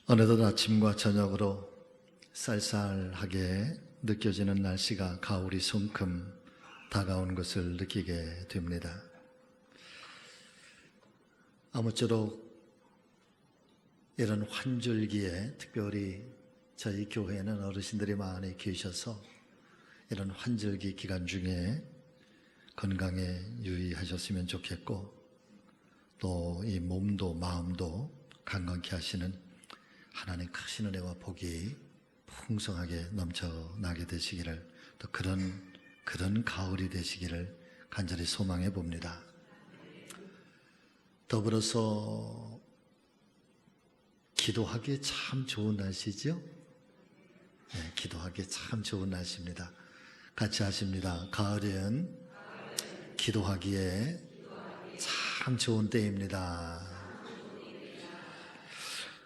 어느덧 아침과 저녁으로 쌀쌀하게 느껴지는 날씨가 가을이 성큼 다가온 것을 느끼게 됩니다. 아무쪼록 이런 환절기에 특별히 저희 교회에는 어르신들이 많이 계셔서 이런 환절기 기간 중에 건강에 유의하셨으면 좋겠고, 또 이 몸도 마음도 건강케 하시는 하나님 크신 은혜와 복이 풍성하게 넘쳐나게 되시기를, 또 그런 가을이 되시기를 간절히 소망해 봅니다. 더불어서 기도하기에 참 좋은 날씨죠? 네, 기도하기에 참 좋은 날씨입니다. 같이 하십니다. 가을은 기도하기에 참 좋은 때입니다.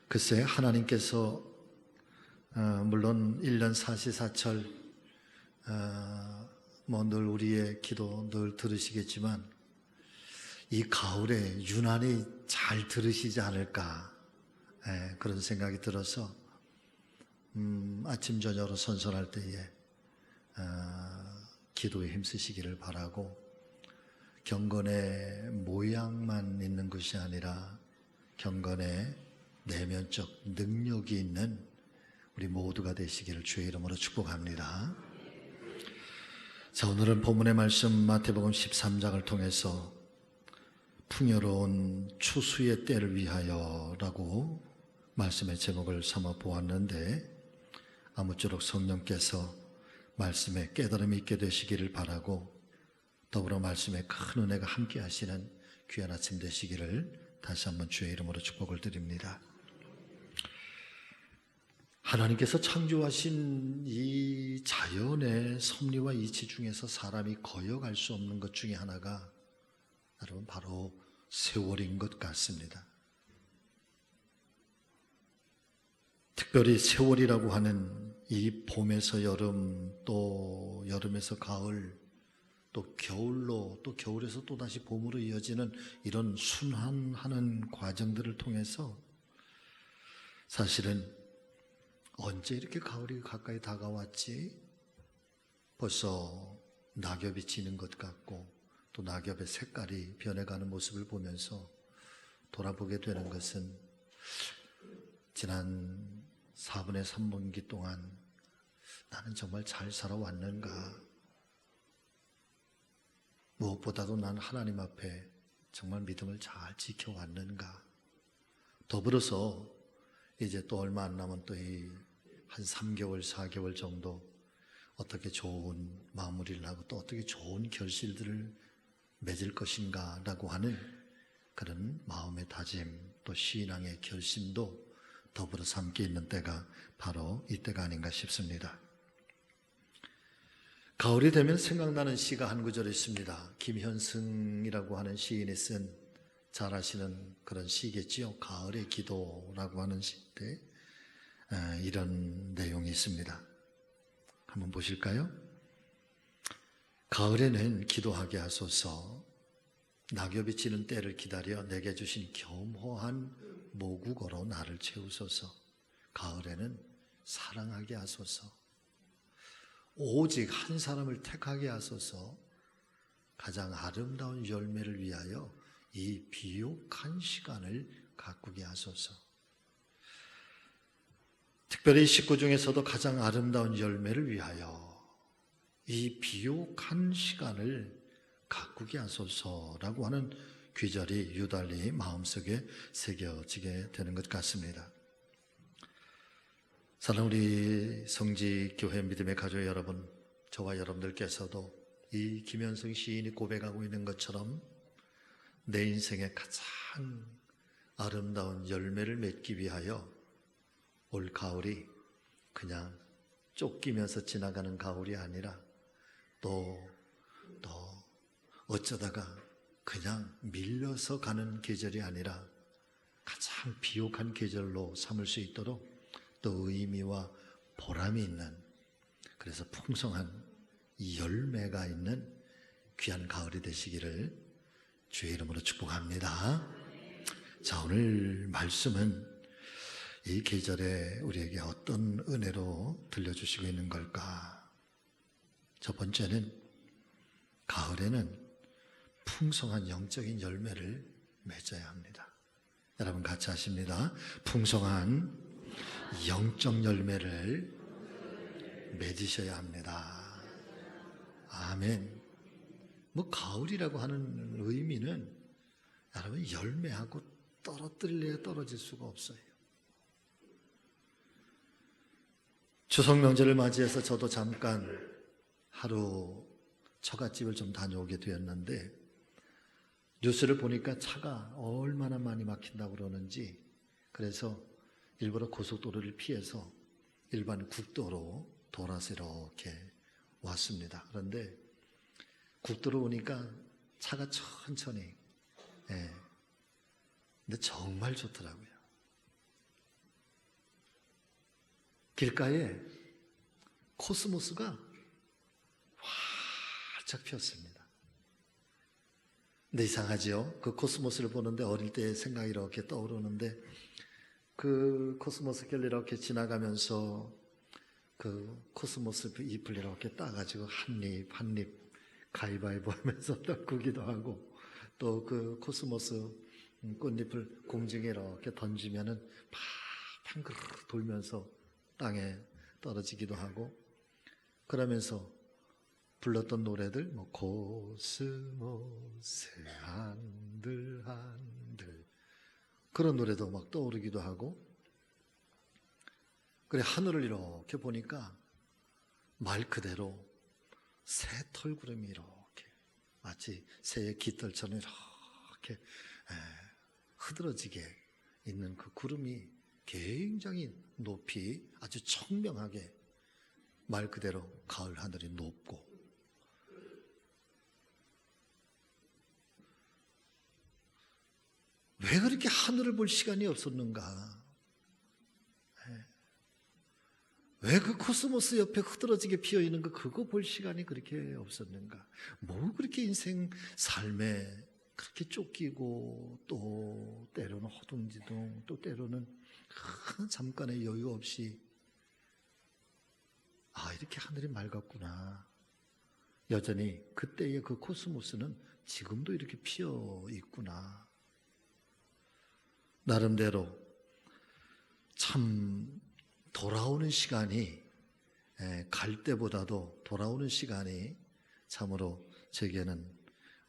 글쎄, 하나님께서 물론 1년 사시사철 늘 우리의 기도 늘 들으시겠지만 이 가을에 유난히 잘 들으시지 않을까, 그런 생각이 들어서 아침 저녁으로 선선할 때에 기도에 힘쓰시기를 바라고, 경건의 모양만 있는 것이 아니라 경건의 내면적 능력이 있는 우리 모두가 되시기를 주의 이름으로 축복합니다. 자, 오늘은 본문의 말씀 마태복음 13장을 통해서 풍요로운 추수의 때를 위하여 라고 말씀의 제목을 삼아 보았는데, 아무쪼록 성령께서 말씀에 깨달음이 있게 되시기를 바라고, 더불어 말씀에 큰 은혜가 함께 하시는 귀한 아침 되시기를 다시 한번 주의 이름으로 축복을 드립니다. 하나님께서 창조하신 이 자연의 섭리와 이치 중에서 사람이 거역할 수 없는 것 중에 하나가 여러분 바로 세월인 것 같습니다. 특별히 세월이라고 하는 이 봄에서 여름, 또 여름에서 가을, 또 겨울로, 또 겨울에서 또다시 봄으로 이어지는 이런 순환하는 과정들을 통해서 사실은 언제 이렇게 가을이 가까이 다가왔지? 벌써 낙엽이 지는 것 같고, 또 낙엽의 색깔이 변해가는 모습을 보면서 돌아보게 되는 것은 지난 4분의 3분기 동안 나는 정말 잘 살아왔는가? 무엇보다도 난 하나님 앞에 정말 믿음을 잘 지켜왔는가? 더불어서 이제 또 얼마 안 남은 또 이 한 3개월, 4개월 정도 어떻게 좋은 마무리를 하고 또 어떻게 좋은 결실들을 맺을 것인가 라고 하는 그런 마음의 다짐, 또 신앙의 결심도 더불어서 함께 있는 때가 바로 이때가 아닌가 싶습니다. 가을이 되면 생각나는 시가 한 구절 있습니다. 김현승이라고 하는 시인이 쓴, 잘 아시는 그런 시겠지요. 가을의 기도라고 하는 시인데 이런 내용이 있습니다. 한번 보실까요? 가을에는 기도하게 하소서. 낙엽이 지는 때를 기다려 내게 주신 겸허한 모국어로 나를 채우소서. 가을에는 사랑하게 하소서. 오직 한 사람을 택하게 하소서. 가장 아름다운 열매를 위하여 이 비옥한 시간을 가꾸게 하소서. 특별히 식구 중에서도 가장 아름다운 열매를 위하여 이 비옥한 시간을 가꾸게 하소서라고 하는 귀절이 유달리 마음속에 새겨지게 되는 것 같습니다. 사랑하는 우리 성지교회 믿음의 가족 여러분, 저와 여러분들께서도 이 김현승 시인이 고백하고 있는 것처럼 내 인생의 가장 아름다운 열매를 맺기 위하여 올 가을이 그냥 쫓기면서 지나가는 가을이 아니라 또 어쩌다가 그냥 밀려서 가는 계절이 아니라 가장 비옥한 계절로 삼을 수 있도록 또 의미와 보람이 있는, 그래서 풍성한 열매가 있는 귀한 가을이 되시기를 주의 이름으로 축복합니다. 자, 오늘 말씀은 이 계절에 우리에게 어떤 은혜로 들려주시고 있는 걸까? 첫 번째는 가을에는 풍성한 영적인 열매를 맺어야 합니다. 여러분 같이 하십니다. 풍성한 영적 열매를 맺으셔야 합니다. 아멘. 뭐 가을이라고 하는 의미는 여러분 열매하고 떨어뜨릴래야 떨어질 수가 없어요. 추석 명절을 맞이해서 저도 잠깐 하루 처갓집을 좀 다녀오게 되었는데 뉴스를 보니까 차가 얼마나 많이 막힌다고 그러는지, 그래서 일부러 고속도로를 피해서 일반 국도로 돌아서 이렇게 왔습니다. 그런데 국도로 오니까 차가 천천히, 근데 정말 좋더라고요. 길가에 코스모스가 활짝 피었습니다. 근데 이상하죠? 그 코스모스를 보는데 어릴 때 생각이 이렇게 떠오르는데, 그 코스모스 길 이렇게 지나가면서 그 코스모스 잎을 이렇게 따가지고 한 입 가위바위보 하면서 떨구기도 하고, 또 그 코스모스 꽃잎을 공중에 이렇게 던지면은 팡그르 돌면서 땅에 떨어지기도 하고, 그러면서 불렀던 노래들, 뭐 코스모스 한들 그런 노래도 막 떠오르기도 하고, 그래 하늘을 이렇게 보니까 말 그대로 새 털구름이 이렇게 마치 새의 깃털처럼 이렇게 흐드러지게 있는 그 구름이 굉장히 높이 아주 청명하게 말 그대로 가을 하늘이 높고, 왜 그렇게 하늘을 볼 시간이 없었는가? 왜 그 코스모스 옆에 흐드러지게 피어있는 거 그거 볼 시간이 그렇게 없었는가? 뭐 그렇게 인생 삶에 그렇게 쫓기고, 또 때로는 허둥지둥, 또 때로는 잠깐의 여유 없이 이렇게 하늘이 맑았구나. 여전히 그때의 그 코스모스는 지금도 이렇게 피어 있구나. 나름대로 참 돌아오는 시간이, 갈 때보다도 돌아오는 시간이 참으로 제게는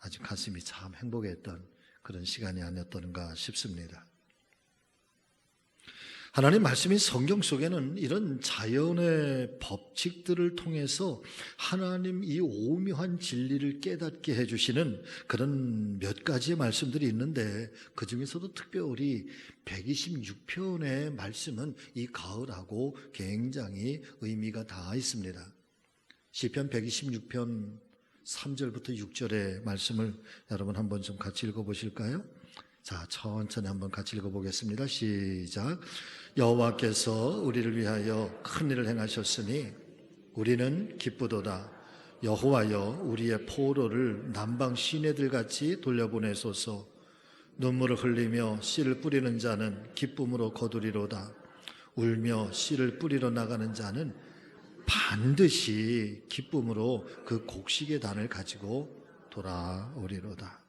아주 가슴이 참 행복했던 그런 시간이 아니었던가 싶습니다. 하나님 말씀인 성경 속에는 이런 자연의 법칙들을 통해서 하나님 이 오묘한 진리를 깨닫게 해주시는 그런 몇 가지의 말씀들이 있는데, 그 중에서도 특별히 126편의 말씀은 이 가을하고 굉장히 의미가 다 있습니다. 시편 126편 3절부터 6절의 말씀을 여러분 한번 좀 같이 읽어보실까요? 자, 천천히 한번 같이 읽어보겠습니다. 시작. 여호와께서 우리를 위하여 큰 일을 행하셨으니 우리는 기쁘도다. 여호와여, 우리의 포로를 남방 시내들 같이 돌려보내소서. 눈물을 흘리며 씨를 뿌리는 자는 기쁨으로 거두리로다. 울며 씨를 뿌리러 나가는 자는 반드시 기쁨으로 그 곡식의 단을 가지고 돌아오리로다.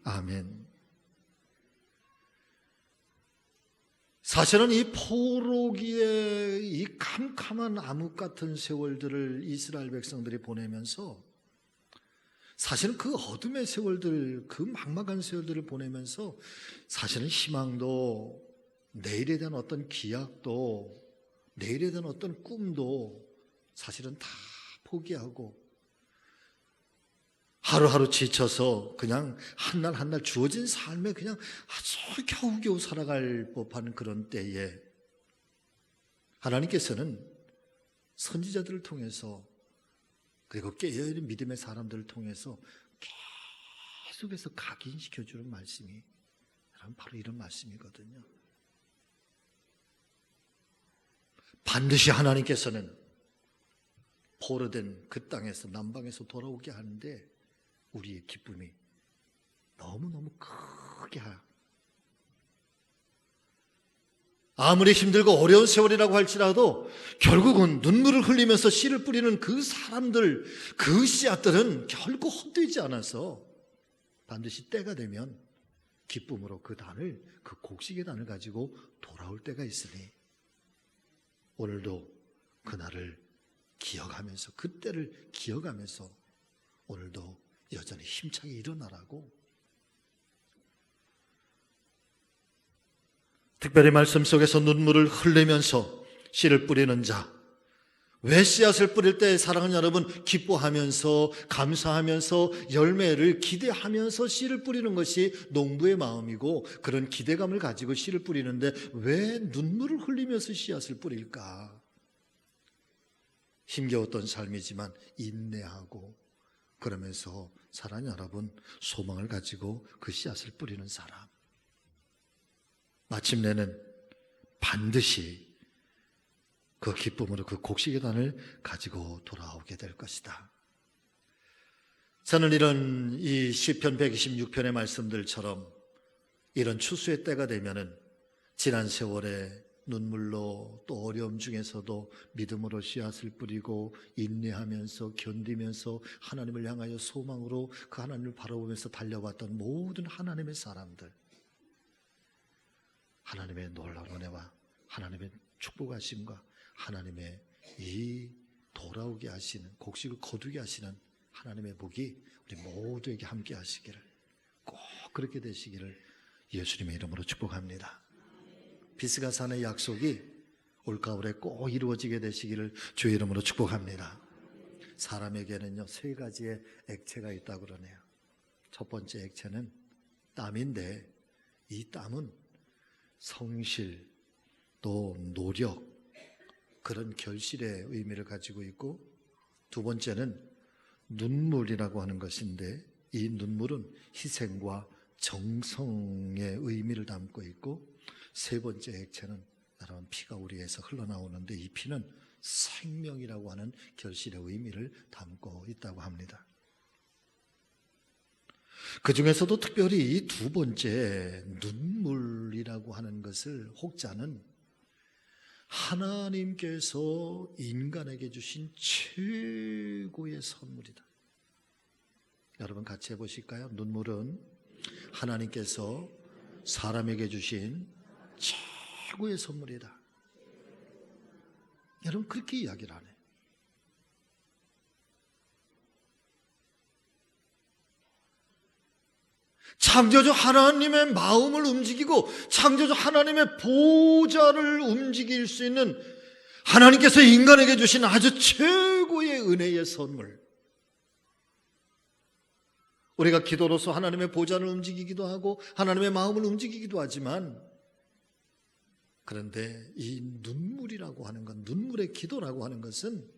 아멘. 사실은 이 포로기의 이 캄캄한 암흑 같은 세월들을 이스라엘 백성들이 보내면서, 사실은 그 어둠의 세월들, 그 막막한 세월들을 보내면서 사실은 희망도, 내일에 대한 어떤 기약도, 내일에 대한 어떤 꿈도 사실은 다 포기하고 하루하루 지쳐서 그냥 한날 한날 주어진 삶에 그냥 아주 겨우겨우 살아갈 법한 그런 때에 하나님께서는 선지자들을 통해서, 그리고 깨어있는 믿음의 사람들을 통해서 계속해서 각인시켜주는 말씀이 바로 이런 말씀이거든요. 반드시 하나님께서는 포로된 그 땅에서, 남방에서 돌아오게 하는데 우리의 기쁨이 너무너무 크게 아무리 힘들고 어려운 세월이라고 할지라도 결국은 눈물을 흘리면서 씨를 뿌리는 그 사람들, 그 씨앗들은 결코 헛되지 않아서 반드시 때가 되면 기쁨으로 그 단을, 그 곡식의 단을 가지고 돌아올 때가 있으니 오늘도 그날을 기억하면서, 그때를 기억하면서 오늘도 여전히 힘차게 일어나라고, 특별히 말씀 속에서 눈물을 흘리면서 씨를 뿌리는 자, 왜 씨앗을 뿌릴 때 사랑하는 여러분 기뻐하면서 감사하면서 열매를 기대하면서 씨를 뿌리는 것이 농부의 마음이고, 그런 기대감을 가지고 씨를 뿌리는데 왜 눈물을 흘리면서 씨앗을 뿌릴까? 힘겨웠던 삶이지만 인내하고 그러면서 사랑하는 여러분 소망을 가지고 그 씨앗을 뿌리는 사람, 마침내는 반드시 그 기쁨으로 그 곡식의 단을 가지고 돌아오게 될 것이다. 저는 이런 이 시편 126편의 말씀들처럼 이런 추수의 때가 되면은 지난 세월에 눈물로 또 어려움 중에서도 믿음으로 씨앗을 뿌리고 인내하면서 견디면서 하나님을 향하여 소망으로 그 하나님을 바라보면서 달려왔던 모든 하나님의 사람들, 하나님의 놀라운 은혜와 하나님의 축복하심과 하나님의 이 돌아오게 하시는, 곡식을 거두게 하시는 하나님의 복이 우리 모두에게 함께 하시기를, 꼭 그렇게 되시기를 예수님의 이름으로 축복합니다. 비스가산의 약속이 올가을에 꼭 이루어지게 되시기를 주의 이름으로 축복합니다. 사람에게는요 3가지의 액체가 있다고 그러네요. 첫 번째 액체는 땀인데, 이 땀은 성실 또 노력, 그런 결실의 의미를 가지고 있고, 두 번째는 눈물이라고 하는 것인데, 이 눈물은 희생과 정성의 의미를 담고 있고, 세 번째 액체는 여러분 피가 우리에서 흘러나오는데 이 피는 생명이라고 하는 결실의 의미를 담고 있다고 합니다. 그 중에서도 특별히 이 두 번째 눈물이라고 하는 것을 혹자는 하나님께서 인간에게 주신 최고의 선물이다. 여러분 같이 해보실까요? 눈물은 하나님께서 사람에게 주신 최고의 선물이다. 여러분 그렇게 이야기를 하네. 창조주 하나님의 마음을 움직이고 창조주 하나님의 보좌를 움직일 수 있는 하나님께서 인간에게 주신 아주 최고의 은혜의 선물. 우리가 기도로서 하나님의 보좌를 움직이기도 하고 하나님의 마음을 움직이기도 하지만, 그런데 이 눈물이라고 하는 건, 눈물의 기도라고 하는 것은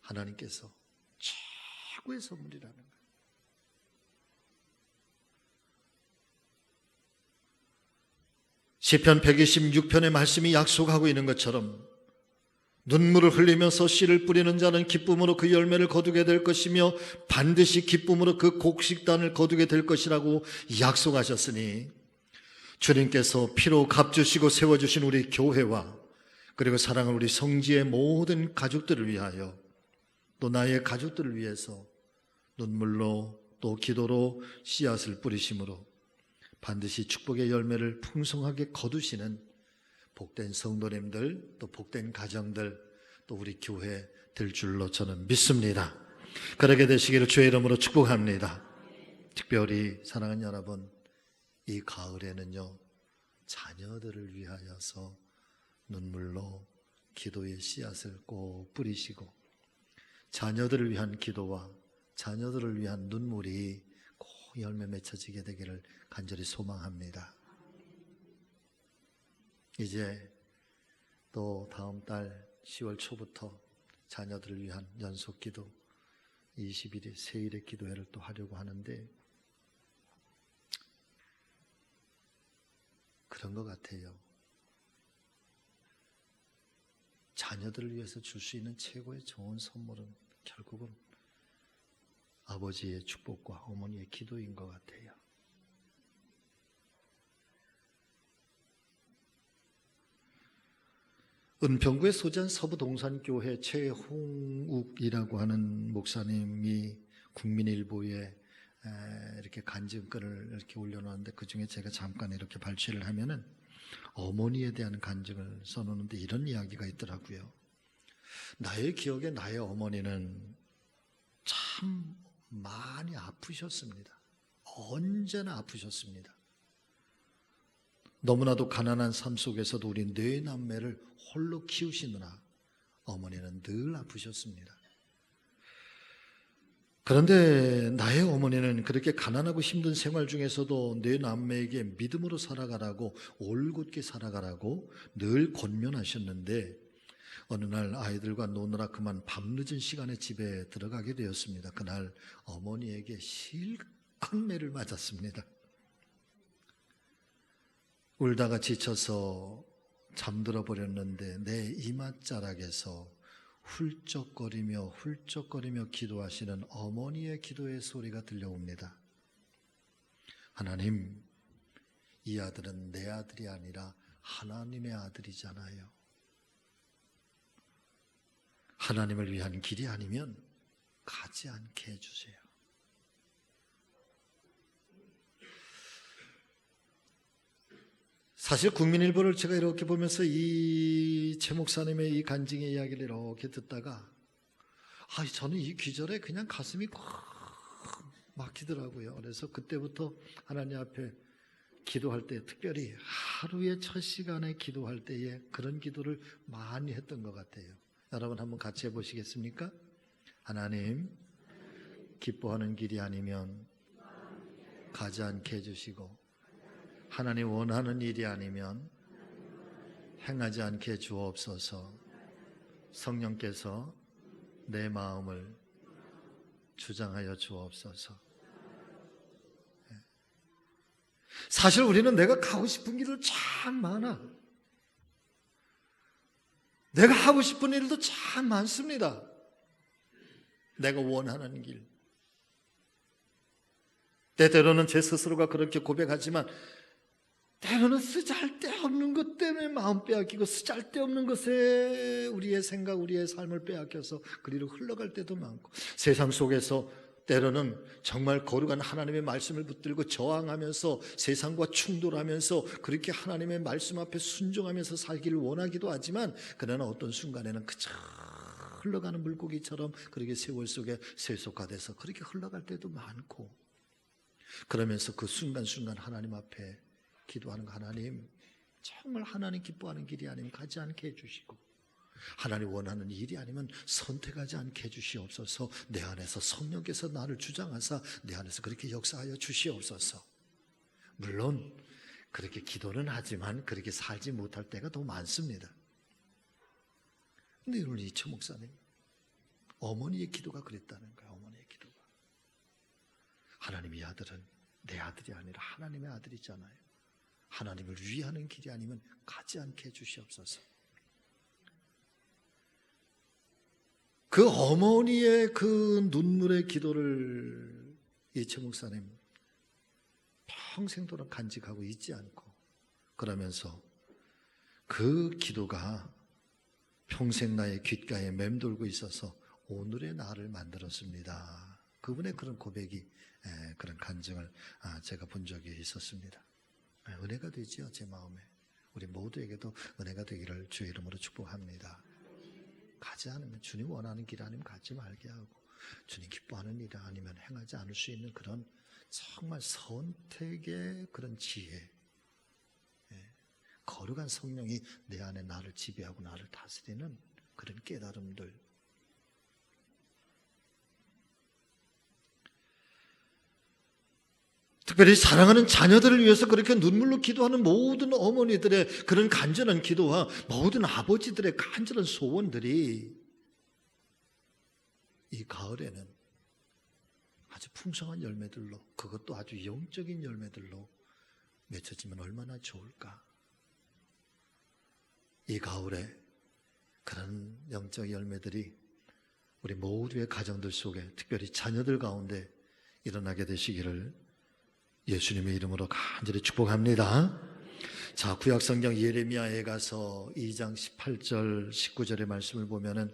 하나님께서 최고의 선물이라는 거예요. 시편 126편의 말씀이 약속하고 있는 것처럼 눈물을 흘리면서 씨를 뿌리는 자는 기쁨으로 그 열매를 거두게 될 것이며 반드시 기쁨으로 그 곡식단을 거두게 될 것이라고 약속하셨으니, 주님께서 피로 값주시고 세워주신 우리 교회와 그리고 사랑하는 우리 성지의 모든 가족들을 위하여, 또 나의 가족들을 위해서 눈물로 또 기도로 씨앗을 뿌리심으로 반드시 축복의 열매를 풍성하게 거두시는 복된 성도님들, 또 복된 가정들, 또 우리 교회 될 줄로 저는 믿습니다. 그러게 되시기를 주의 이름으로 축복합니다. 특별히 사랑하는 여러분, 이 가을에는요 자녀들을 위하여서 눈물로 기도의 씨앗을 꼭 뿌리시고, 자녀들을 위한 기도와 자녀들을 위한 눈물이 꼭 열매 맺혀지게 되기를 간절히 소망합니다. 이제 또 다음 달 10월 초부터 자녀들을 위한 연속기도 20일의 세일의 기도회를 또 하려고 하는데, 그런 것 같아요. 자녀들을 위해서 줄 수 있는 최고의 좋은 선물은 결국은 아버지의 축복과 어머니의 기도인 것 같아요. 은평구에 소재한 서부동산교회 최홍욱이라고 하는 목사님이 국민일보에 이렇게 간증글을 이렇게 올려놓았는데, 그 중에 제가 잠깐 이렇게 발췌를 하면은 어머니에 대한 간증을 써놓는데 이런 이야기가 있더라고요. 나의 기억에 나의 어머니는 참 많이 아프셨습니다. 언제나 아프셨습니다. 너무나도 가난한 삶 속에서도 우리 네 남매를 홀로 키우시느라 어머니는 늘 아프셨습니다. 그런데 나의 어머니는 그렇게 가난하고 힘든 생활 중에서도 네 남매에게 믿음으로 살아가라고, 올곧게 살아가라고 늘 권면하셨는데, 어느 날 아이들과 노느라 그만 밤늦은 시간에 집에 들어가게 되었습니다. 그날 어머니에게 실컷 매를 맞았습니다. 울다가 지쳐서 잠들어 버렸는데 내 이맛자락에서 훌쩍거리며 기도하시는 어머니의 기도의 소리가 들려옵니다. 하나님, 이 아들은 내 아들이 아니라 하나님의 아들이잖아요. 하나님을 위한 길이 아니면 가지 않게 해주세요. 사실 국민일보를 제가 이렇게 보면서 이 최 목사님의 이 간증의 이야기를 이렇게 듣다가 저는 이 귀절에 그냥 가슴이 꽉 막히더라고요. 그래서 그때부터 하나님 앞에 기도할 때, 특별히 하루에 첫 시간에 기도할 때에 그런 기도를 많이 했던 것 같아요. 여러분 한번 같이 해보시겠습니까? 하나님, 기뻐하는 길이 아니면 가지 않게 해주시고, 하나님 원하는 일이 아니면 행하지 않게 주옵소서. 성령께서 내 마음을 주장하여 주옵소서. 사실 우리는 내가 가고 싶은 길을 참 많아. 내가 하고 싶은 일도 참 많습니다. 내가 원하는 길. 때때로는 제 스스로가 그렇게 고백하지만, 때로는 쓰잘데없는 것 때문에 마음 빼앗기고, 쓰잘데없는 것에 우리의 생각, 우리의 삶을 빼앗겨서 그리로 흘러갈 때도 많고, 세상 속에서 때로는 정말 거룩한 하나님의 말씀을 붙들고 저항하면서 세상과 충돌하면서 그렇게 하나님의 말씀 앞에 순종하면서 살기를 원하기도 하지만, 그러나 어떤 순간에는 그저 흘러가는 물고기처럼 그렇게 세월 속에 세속화돼서 그렇게 흘러갈 때도 많고, 그러면서 그 순간순간 하나님 앞에 기도하는 거, 하나님, 정말 하나님 기뻐하는 길이 아니면 가지 않게 해주시고, 하나님 원하는 일이 아니면 선택하지 않게 해주시옵소서. 내 안에서 성령께서 나를 주장하사 내 안에서 그렇게 역사하여 주시옵소서. 물론 그렇게 기도는 하지만 그렇게 살지 못할 때가 더 많습니다. 근데 오늘 이 최 목사님, 어머니의 기도가 그랬다는 거예요. 어머니의 기도가. 하나님, 이 아들은 내 아들이 아니라 하나님의 아들이잖아요. 하나님을 위하는 길이 아니면 가지 않게 해주시옵소서. 그 어머니의 그 눈물의 기도를 이 최 목사님 평생도록 간직하고 잊지 않고, 그러면서 그 기도가 평생 나의 귓가에 맴돌고 있어서 오늘의 나를 만들었습니다. 그분의 그런 고백이, 그런 간증을 제가 본 적이 있었습니다. 은혜가 되지요, 제 마음에. 우리 모두에게도 은혜가 되기를 주의 이름으로 축복합니다. 가지 않으면, 주님 원하는 길 아니면 가지 말게 하고, 주님 기뻐하는 일 아니면 행하지 않을 수 있는 그런 정말 선택의 그런 지혜, 거룩한 성령이 내 안에 나를 지배하고 나를 다스리는 그런 깨달음들, 특별히 사랑하는 자녀들을 위해서 그렇게 눈물로 기도하는 모든 어머니들의 그런 간절한 기도와 모든 아버지들의 간절한 소원들이 이 가을에는 아주 풍성한 열매들로, 그것도 아주 영적인 열매들로 맺혀지면 얼마나 좋을까. 이 가을에 그런 영적 열매들이 우리 모두의 가정들 속에, 특별히 자녀들 가운데 일어나게 되시기를 예수님의 이름으로 간절히 축복합니다. 자, 구약성경 예레미야에 가서 2장 18절 19절의 말씀을 보면은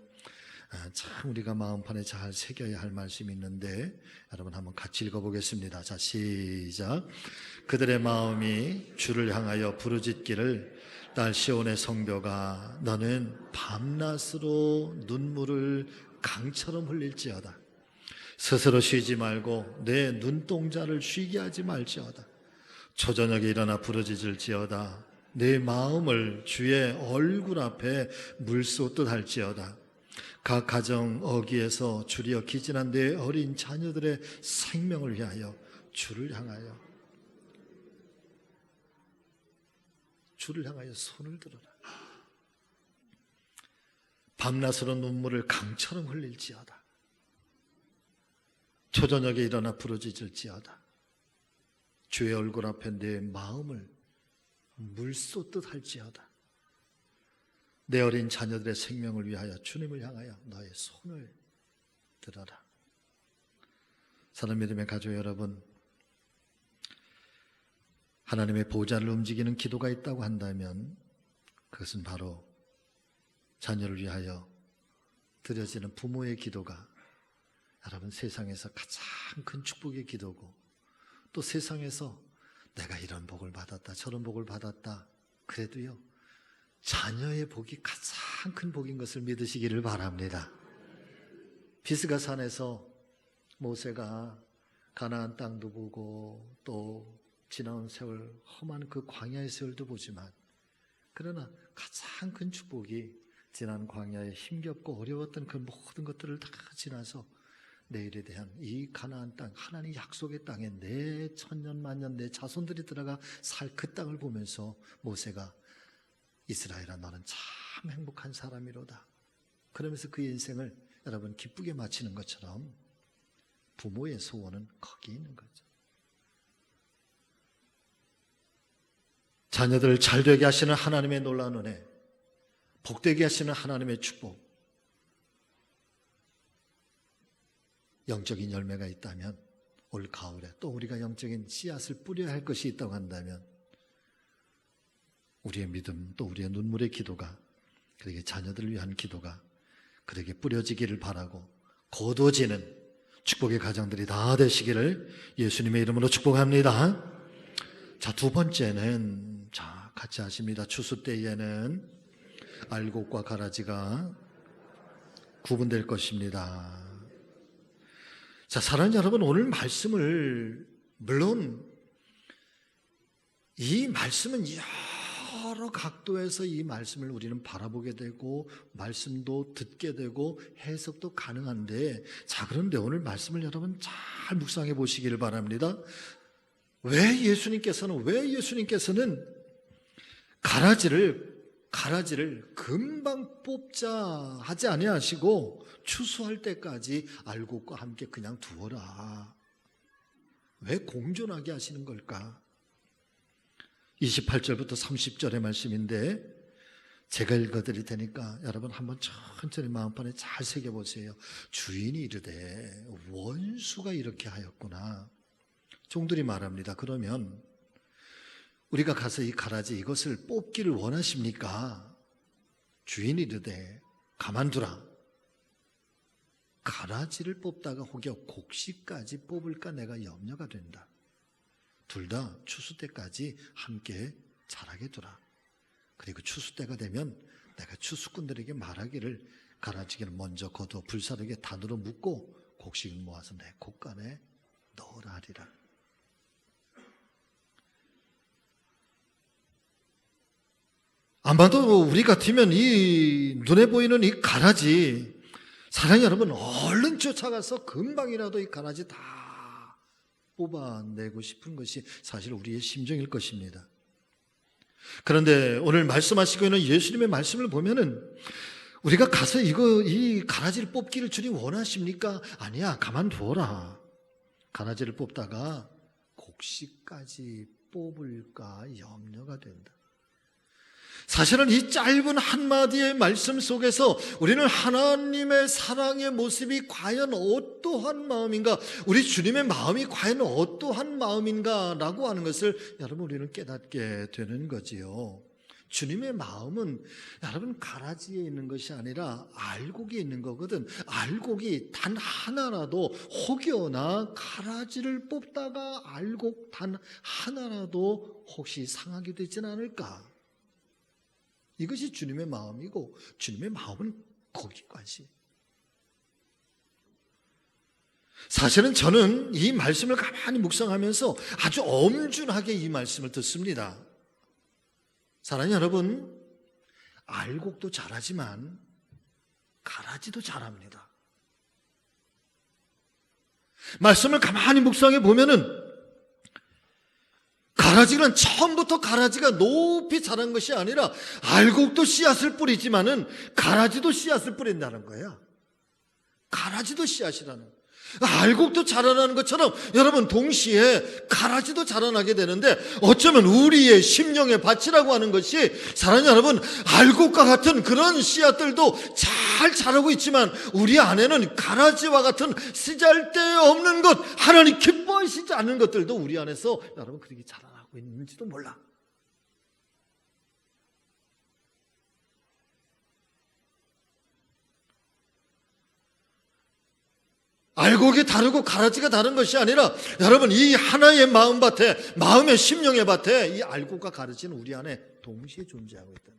참 우리가 마음판에 잘 새겨야 할 말씀이 있는데 여러분 한번 같이 읽어보겠습니다. 자, 시작. 그들의 마음이 주를 향하여 부르짖기를 딸 시온의 성벽아 너는 밤낮으로 눈물을 강처럼 흘릴지어다. 스스로 쉬지 말고 내 눈동자를 쉬게 하지 말지어다. 초저녁에 일어나 부르짖을지어다. 내 마음을 주의 얼굴 앞에 물쏟듯 할지어다. 각 가정 어귀에서 줄이어 기진한 내 어린 자녀들의 생명을 위하여 주를 향하여 손을 들어라. 밤낮으로 눈물을 강처럼 흘릴지어다. 초저녁에 일어나 부르짖을지어다. 주의 얼굴 앞에 내 마음을 물쏟듯 할지어다. 내 어린 자녀들의 생명을 위하여 주님을 향하여 너의 손을 들어라. 사랑 믿음의 가족 여러분, 하나님의 보좌를 움직이는 기도가 있다고 한다면 그것은 바로 자녀를 위하여 드려지는 부모의 기도가 여러분 세상에서 가장 큰 축복의 기도고, 또 세상에서 내가 이런 복을 받았다 저런 복을 받았다 그래도요 자녀의 복이 가장 큰 복인 것을 믿으시기를 바랍니다. 비스가산에서 모세가 가나안 땅도 보고 또 지나온 세월 험한 그 광야의 세월도 보지만, 그러나 가장 큰 축복이 지난 광야에 힘겹고 어려웠던 그 모든 것들을 다 지나서 내일에 대한 이 가나안 땅, 하나님 약속의 땅에 내 천년 만년 내 자손들이 들어가 살 그 땅을 보면서 모세가 이스라엘아 너는 참 행복한 사람이로다 그러면서 그 인생을 여러분 기쁘게 마치는 것처럼 부모의 소원은 거기 있는 거죠. 자녀들을 잘되게 하시는 하나님의 놀라운 은혜, 복되게 하시는 하나님의 축복, 영적인 열매가 있다면 올 가을에 또 우리가 영적인 씨앗을 뿌려야 할 것이 있다고 한다면 우리의 믿음 또 우리의 눈물의 기도가, 그에게 자녀들을 위한 기도가 그에게 뿌려지기를 바라고 거두어지는 축복의 가정들이 다 되시기를 예수님의 이름으로 축복합니다. 자, 두 번째는 자 같이 하십니다. 추수 때에는 알곡과 가라지가 구분될 것입니다. 자, 사랑하는 여러분, 오늘 말씀을 물론 이 말씀은 여러 각도에서 이 말씀을 우리는 바라보게 되고 말씀도 듣게 되고 해석도 가능한데, 자 그런데 오늘 말씀을 여러분 잘 묵상해 보시기를 바랍니다. 왜 예수님께서는 가라지를 금방 뽑자 하지 아니하시고 추수할 때까지 알곡과 함께 그냥 두어라, 왜 공존하게 하시는 걸까? 28절부터 30절의 말씀인데 제가 읽어드릴 테니까 여러분 한번 천천히 마음판에 잘 새겨보세요. 주인이 이르되 원수가 이렇게 하였구나. 종들이 말합니다. 그러면 우리가 가서 이 가라지 이것을 뽑기를 원하십니까? 주인이 이르되 가만두라. 가라지를 뽑다가 혹여 곡식까지 뽑을까 내가 염려가 된다. 둘 다 추수 때까지 함께 자라게 두라. 그리고 추수 때가 되면 내가 추수꾼들에게 말하기를 가라지기를 먼저 거두어 불사르게 단으로 묶고 곡식을 모아서 내 곡간에 넣으라 하리라. 아마도 우리 같으면 이 눈에 보이는 이 가라지, 사랑하는 여러분, 얼른 쫓아가서 금방이라도 이 가라지 다 뽑아내고 싶은 것이 사실 우리의 심정일 것입니다. 그런데 오늘 말씀하시고 있는 예수님의 말씀을 보면은 우리가 가서 이 가라지를 뽑기를 주님 원하십니까? 아니야, 가만두어라. 가라지를 뽑다가 곡식까지 뽑을까 염려가 된다. 사실은 이 짧은 한마디의 말씀 속에서 우리는 하나님의 사랑의 모습이 과연 어떠한 마음인가, 우리 주님의 마음이 과연 어떠한 마음인가 라고 하는 것을 여러분 우리는 깨닫게 되는 거지요. 주님의 마음은 여러분 가라지에 있는 것이 아니라 알곡에 있는 거거든. 알곡이 단 하나라도 혹여나 가라지를 뽑다가 알곡 단 하나라도 혹시 상하게 되지는 않을까? 이것이 주님의 마음이고, 주님의 마음은 거기에 관심. 사실은 저는 이 말씀을 가만히 묵상하면서 아주 엄중하게 이 말씀을 듣습니다. 사랑하는 여러분, 알곡도 자라지만 가라지도 자랍니다. 말씀을 가만히 묵상해 보면은 가라지는 처음부터 가라지가 높이 자란 것이 아니라 알곡도 씨앗을 뿌리지만은 가라지도 씨앗을 뿌린다는 거야. 가라지도 씨앗이라는. 알곡도 자라나는 것처럼 여러분 동시에 가라지도 자라나게 되는데, 어쩌면 우리의 심령의 밭이라고 하는 것이 사랑하는 여러분, 알곡과 같은 그런 씨앗들도 잘 자라고 있지만 우리 안에는 가라지와 같은 쓰잘데없는 것, 하나님 기뻐하시지 않는 것들도 우리 안에서 여러분 그렇게 자라나고 있는지도 몰라. 알곡이 다르고 가라지가 다른 것이 아니라 여러분 이 하나의 마음밭에, 마음의 심령의 밭에 이 알곡과 가라지는 우리 안에 동시에 존재하고 있다.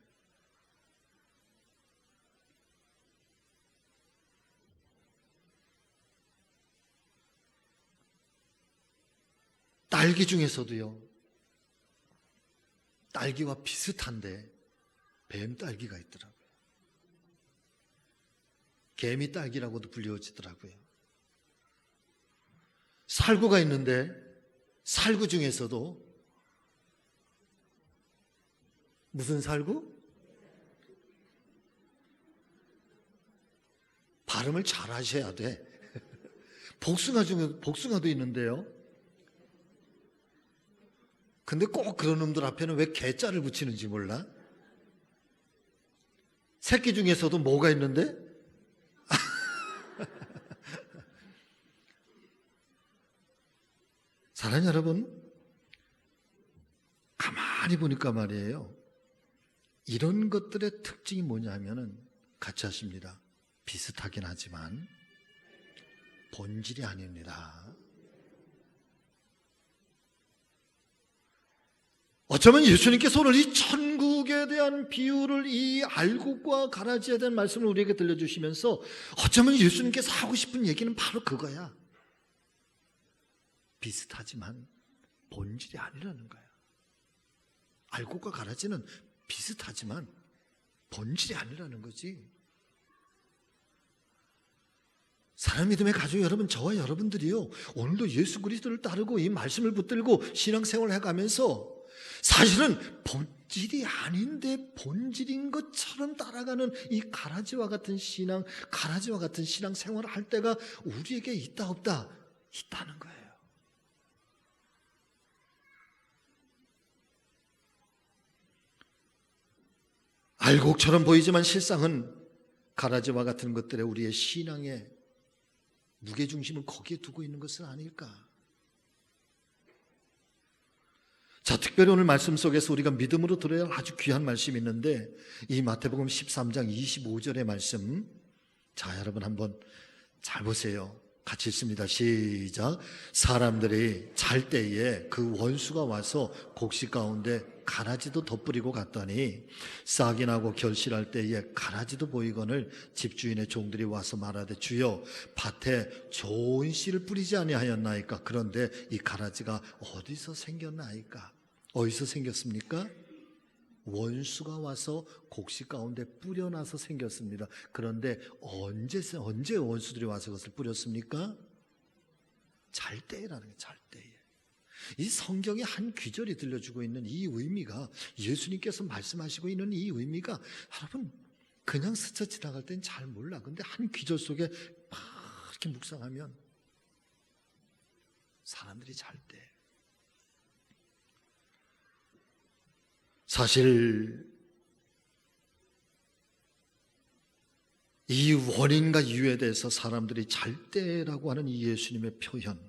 딸기 중에서도요, 딸기와 비슷한데 뱀 딸기가 있더라고요. 개미 딸기라고도 불리워지더라고요. 살구가 있는데 살구 중에서도 무슨 살구? 발음을 잘 하셔야 돼. 복숭아 중에 복숭아도 있는데요. 근데 꼭 그런 놈들 앞에는 왜 개자를 붙이는지 몰라? 새끼 중에서도 뭐가 있는데? 사랑하는 여러분, 가만히 보니까 말이에요, 이런 것들의 특징이 뭐냐 하면은 같이 하십니다. 비슷하긴 하지만 본질이 아닙니다. 어쩌면 예수님께서 오늘 이 천국에 대한 비유를, 이 알곡과 가라지에 대한 말씀을 우리에게 들려주시면서 어쩌면 예수님께서 하고 싶은 얘기는 바로 그거야. 비슷하지만 본질이 아니라는 거야. 알곡과 가라지는 비슷하지만 본질이 아니라는 거지. 사랑 믿음의 가족 여러분, 저와 여러분들이요, 오늘도 예수 그리스도를 따르고 이 말씀을 붙들고 신앙생활을 해가면서 사실은 본질이 아닌데 본질인 것처럼 따라가는 이 가라지와 같은 신앙, 가라지와 같은 신앙생활을 할 때가 우리에게 있다 없다? 있다는 거예요. 알곡처럼 보이지만 실상은 가라지와 같은 것들에 우리의 신앙의 무게중심을 거기에 두고 있는 것은 아닐까? 자, 특별히 오늘 말씀 속에서 우리가 믿음으로 들어야 할 아주 귀한 말씀이 있는데, 이 마태복음 13장 25절의 말씀, 자 여러분 한번 잘 보세요. 같이 읽습니다. 시작. 사람들이 잘 때에 그 원수가 와서 곡식 가운데 가라지도 덧뿌리고 갔더니 싹이 나고 결실할 때에 가라지도 보이거늘 집주인의 종들이 와서 말하되 주여 밭에 좋은 씨를 뿌리지 아니하였나이까? 그런데 이 가라지가 어디서 생겼나이까? 어디서 생겼습니까? 원수가 와서 곡식 가운데 뿌려놔서 생겼습니다. 그런데 언제 원수들이 와서 그것을 뿌렸습니까? 잘 때라는 거예요. 잘 때에. 이 성경의 한 귀절이 들려주고 있는 이 의미가, 예수님께서 말씀하시고 있는 이 의미가 여러분 그냥 스쳐 지나갈 땐 잘 몰라. 근데 한 귀절 속에 막 이렇게 묵상하면 사람들이 잘 때, 사실 이 원인과 이유에 대해서 사람들이 잘 때라고 하는 이 예수님의 표현,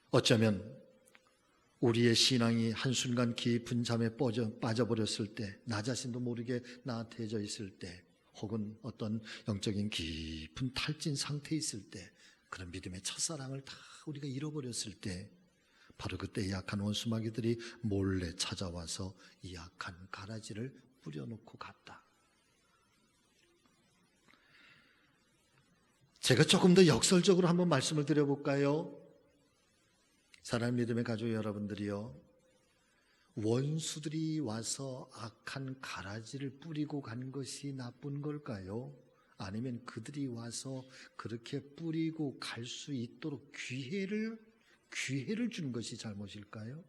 어쩌면 우리의 신앙이 한순간 깊은 잠에 빠져버렸을 때, 나 자신도 모르게 나태해져 있을 때, 혹은 어떤 영적인 깊은 탈진 상태에 있을 때, 그런 믿음의 첫사랑을 다 우리가 잃어버렸을 때, 바로 그때 약한 원수마귀들이 몰래 찾아와서 이 약한 가라지를 뿌려놓고 갔다. 제가 조금 더 역설적으로 한번 말씀을 드려볼까요? 사랑하는 믿음의 가족 여러분들이요, 원수들이 와서 악한 가라지를 뿌리고 간 것이 나쁜 걸까요? 아니면 그들이 와서 그렇게 뿌리고 갈 수 있도록 기회를 준 것이 잘못일까요?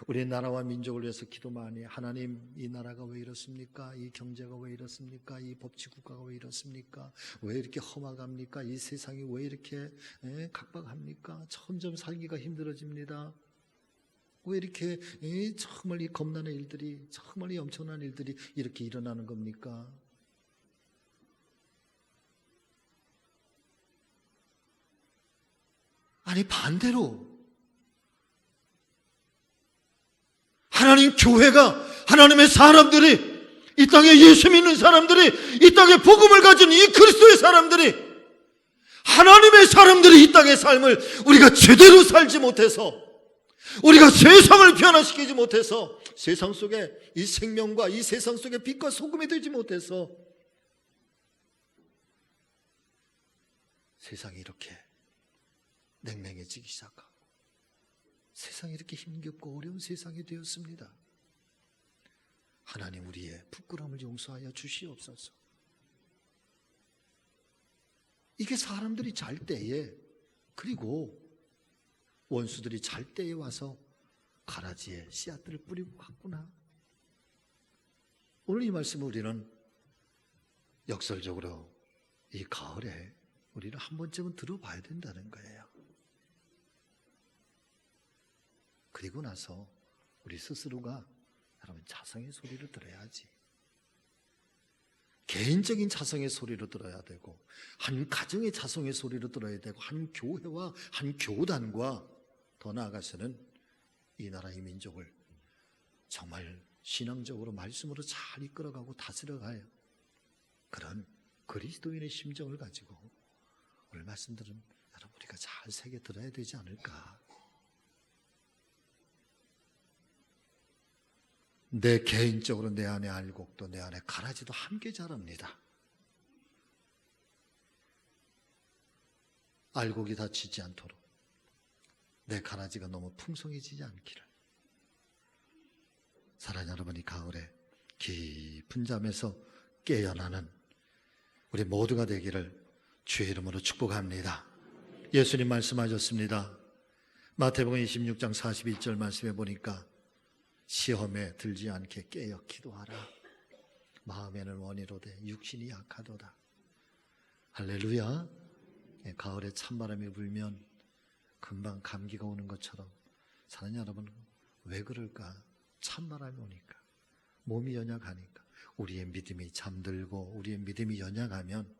우리 나라와 민족을 위해서 기도 많이, 하나님, 이 나라가 왜 이렇습니까? 이 경제가 왜 이렇습니까? 이 법치국가가 왜 이렇습니까? 왜 이렇게 험악합니까? 이 세상이 왜 이렇게 각박합니까? 점점 살기가 힘들어집니다. 왜 이렇게 정말 이 겁나는 일들이, 정말 이 엄청난 일들이 이렇게 일어나는 겁니까? 아니, 반대로 하나님 교회가, 하나님의 사람들이, 이 땅에 예수 믿는 사람들이, 이 땅에 복음을 가진 이 그리스도의 사람들이, 하나님의 사람들이 이 땅의 삶을 우리가 제대로 살지 못해서, 우리가 세상을 변화시키지 못해서, 세상 속에 이 생명과 이 세상 속에 빛과 소금이 되지 못해서 세상이 이렇게 냉랭해지기 시작하고 세상이 이렇게 힘겹고 어려운 세상이 되었습니다. 하나님, 우리의 부끄러움을 용서하여 주시옵소서. 이게 사람들이 잘 때에, 그리고 원수들이 잘 때에 와서 가라지에 씨앗들을 뿌리고 갔구나. 오늘 이 말씀을 우리는 역설적으로 이 가을에 우리는 한 번쯤은 들어봐야 된다는 거예요. 그리고 나서 우리 스스로가, 여러분, 자성의 소리를 들어야지. 개인적인 자성의 소리로 들어야 되고, 한 가정의 자성의 소리로 들어야 되고, 한 교회와 한 교단과 더 나아가서는 이 나라 이 민족을 정말 신앙적으로 말씀으로 잘 이끌어가고 다스려가요. 그런 그리스도인의 심정을 가지고 오늘 말씀들은 여러분 우리가 잘 새겨 들어야 되지 않을까. 내 개인적으로 내 안에 알곡도 내 안에 가라지도 함께 자랍니다. 알곡이 다치지 않도록 내 가라지가 너무 풍성해지지 않기를. 사랑하는 여러분, 이 가을에 깊은 잠에서 깨어나는 우리 모두가 되기를 주의 이름으로 축복합니다. 예수님 말씀하셨습니다. 마태복음 26장 42절 말씀해 보니까 시험에 들지 않게 깨어 기도하라. 마음에는 원이로되 육신이 약하도다. 할렐루야. 가을에 찬바람이 불면 금방 감기가 오는 것처럼 사랑하는 여러분, 왜 그럴까? 찬바람이 오니까, 몸이 연약하니까, 우리의 믿음이 잠들고 우리의 믿음이 연약하면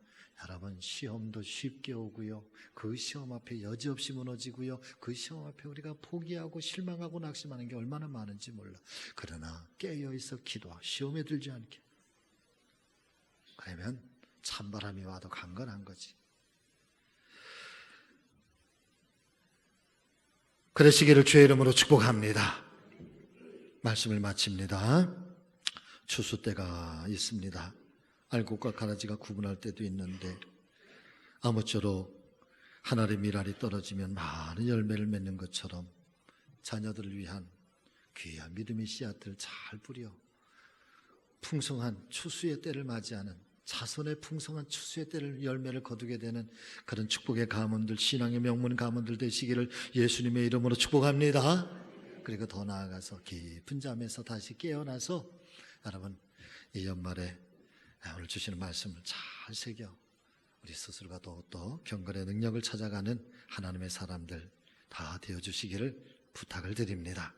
여러분 시험도 쉽게 오고요, 그 시험 앞에 여지없이 무너지고요, 그 시험 앞에 우리가 포기하고 실망하고 낙심하는 게 얼마나 많은지 몰라. 그러나 깨어있어 기도하고 시험에 들지 않게, 그러면 찬바람이 와도 강건한 거지. 그러시기를 주의 이름으로 축복합니다. 말씀을 마칩니다. 추수 때가 있습니다. 알곡과 가라지가 구분할 때도 있는데, 아무쪼록 하늘의 밀알이 떨어지면 많은 열매를 맺는 것처럼 자녀들을 위한 귀한 믿음의 씨앗을 잘 뿌려 풍성한 추수의 때를 맞이하는, 자손의 풍성한 추수의 때를 열매를 거두게 되는 그런 축복의 가문들, 신앙의 명문 가문들 되시기를 예수님의 이름으로 축복합니다. 그리고 더 나아가서 깊은 잠에서 다시 깨어나서 여러분 이 연말에 오늘 주시는 말씀을 잘 새겨 우리 스스로가 더욱더 경건의 능력을 찾아가는 하나님의 사람들 다 되어주시기를 부탁을 드립니다.